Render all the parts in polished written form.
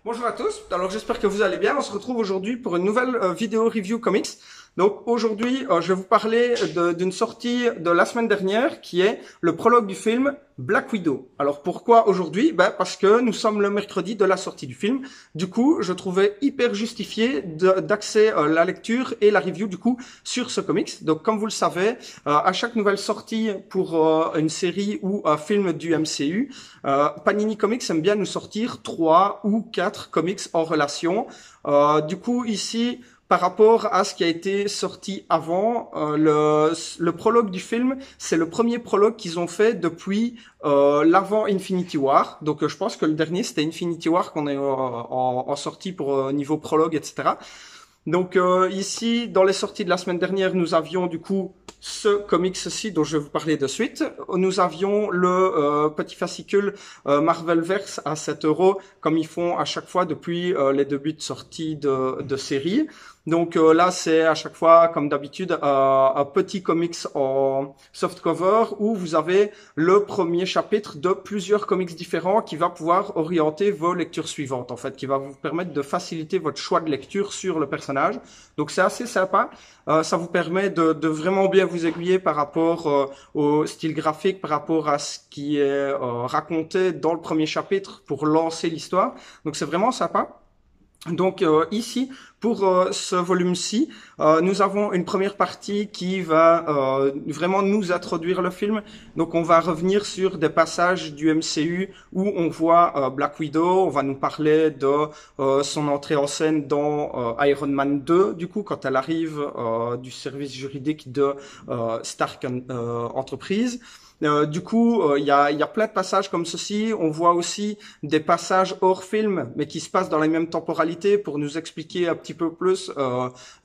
Bonjour à tous, alors j'espère que vous allez bien. On se retrouve aujourd'hui pour une nouvelle vidéo review comics. Donc aujourd'hui, je vais vous parler d'une sortie de la semaine dernière qui est le prologue du film Black Widow. Alors pourquoi aujourd'hui? Parce que nous sommes le mercredi de la sortie du film. Du coup, je trouvais hyper justifié d'axer la lecture et la review du coup sur ce comics. Donc comme vous le savez, à chaque nouvelle sortie pour une série ou un film du MCU, Panini Comics aime bien nous sortir 3 ou 4 comics en relation. Du coup ici, par rapport à ce qui a été sorti avant, le prologue du film, c'est le premier prologue qu'ils ont fait depuis l'avant Infinity War. Donc je pense que le dernier c'était Infinity War qu'on est en sortie pour niveau prologue, etc. Donc ici, dans les sorties de la semaine dernière, nous avions du coup ce comics-ci dont je vais vous parler de suite. Nous avions le petit fascicule Marvelverse à 7 €, comme ils font à chaque fois depuis les débuts de sortie de série. Donc là, c'est à chaque fois, comme d'habitude, un petit comics en softcover où vous avez le premier chapitre de plusieurs comics différents qui va pouvoir orienter vos lectures suivantes, en fait, qui va vous permettre de faciliter votre choix de lecture sur le personnage. Donc c'est assez sympa. Ça vous permet de vraiment bien vous aiguiller par rapport au style graphique, par rapport à ce qui est raconté dans le premier chapitre pour lancer l'histoire. Donc c'est vraiment sympa. Donc ici, pour ce volume-ci, nous avons une première partie qui va vraiment nous introduire le film. Donc on va revenir sur des passages du MCU où on voit Black Widow, on va nous parler de son entrée en scène dans Iron Man 2, du coup, quand elle arrive du service juridique de Stark Enterprise. Du coup, il y a plein de passages comme ceci. On voit aussi des passages hors film, mais qui se passent dans la même temporalité pour nous expliquer un petit peu plus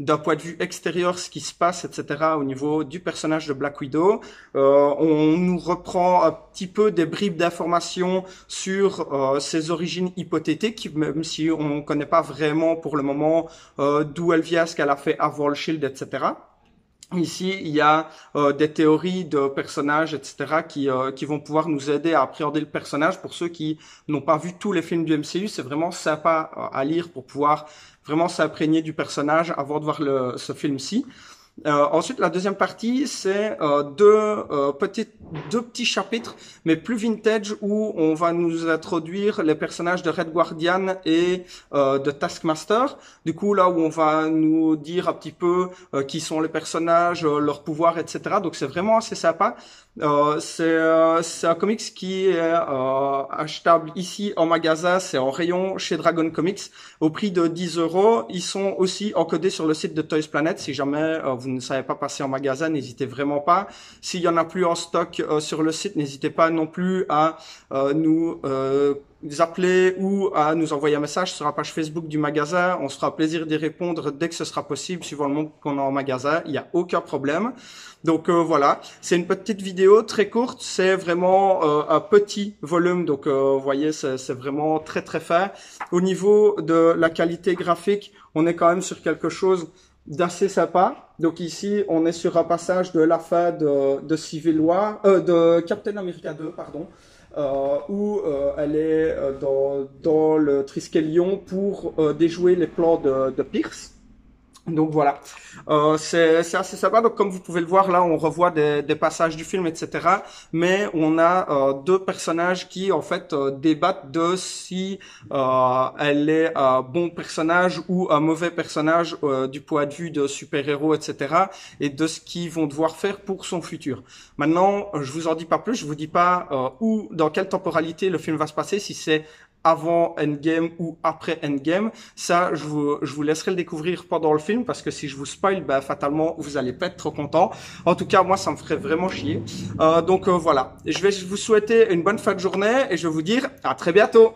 d'un point de vue extérieur ce qui se passe, etc. au niveau du personnage de Black Widow. On nous reprend un petit peu des bribes d'informations sur ses origines hypothétiques, même si on ne connaît pas vraiment pour le moment d'où elle vient, ce qu'elle a fait avant le Shield, etc. Ici, il y a des théories de personnages, etc., qui vont pouvoir nous aider à appréhender le personnage. Pour ceux qui n'ont pas vu tous les films du MCU, c'est vraiment sympa à lire pour pouvoir vraiment s'imprégner du personnage avant de voir ce film-ci. Ensuite, la deuxième partie, c'est deux petits chapitres, mais plus vintage, où on va nous introduire les personnages de Red Guardian et de Taskmaster. Du coup, là où on va nous dire un petit peu qui sont les personnages, leurs pouvoirs, etc. Donc, c'est vraiment assez sympa. C'est un comics qui est achetable ici en magasin, c'est en rayon chez Dragon Comics au prix de 10 €. Ils sont aussi encodés sur le site de Toys Planet. Si jamais vous ne savez pas passer en magasin, n'hésitez vraiment pas. S'il y en a plus en stock sur le site, n'hésitez pas non plus à nous appeler ou à nous envoyer un message sur la page Facebook du magasin. On se fera plaisir d'y répondre dès que ce sera possible, suivant le monde qu'on a en magasin. Il n'y a aucun problème. Donc voilà, c'est une petite vidéo très courte. C'est vraiment un petit volume. Donc vous voyez, c'est vraiment très très fin. Au niveau de la qualité graphique, on est quand même sur quelque chose d'assez sympa. Donc ici, on est sur un passage de la fin de Civil War, de Captain America 2, pardon. Où elle est dans le Triskelion pour déjouer les plans de Pierce. Donc voilà, c'est assez sympa. Donc comme vous pouvez le voir là, on revoit des passages du film, etc. Mais on a deux personnages qui en fait débattent de si elle est un bon personnage ou un mauvais personnage du point de vue de super-héros, etc. Et de ce qu'ils vont devoir faire pour son futur. Maintenant, je vous en dis pas plus, je vous dis pas où, dans quelle temporalité le film va se passer, si c'est avant Endgame ou après Endgame. Ça, je vous laisserai le découvrir pendant le film, parce que si je vous spoil, fatalement, vous allez pas être trop content. En tout cas, moi, ça me ferait vraiment chier. Donc voilà. Je vais vous souhaiter une bonne fin de journée et je vais vous dire à très bientôt.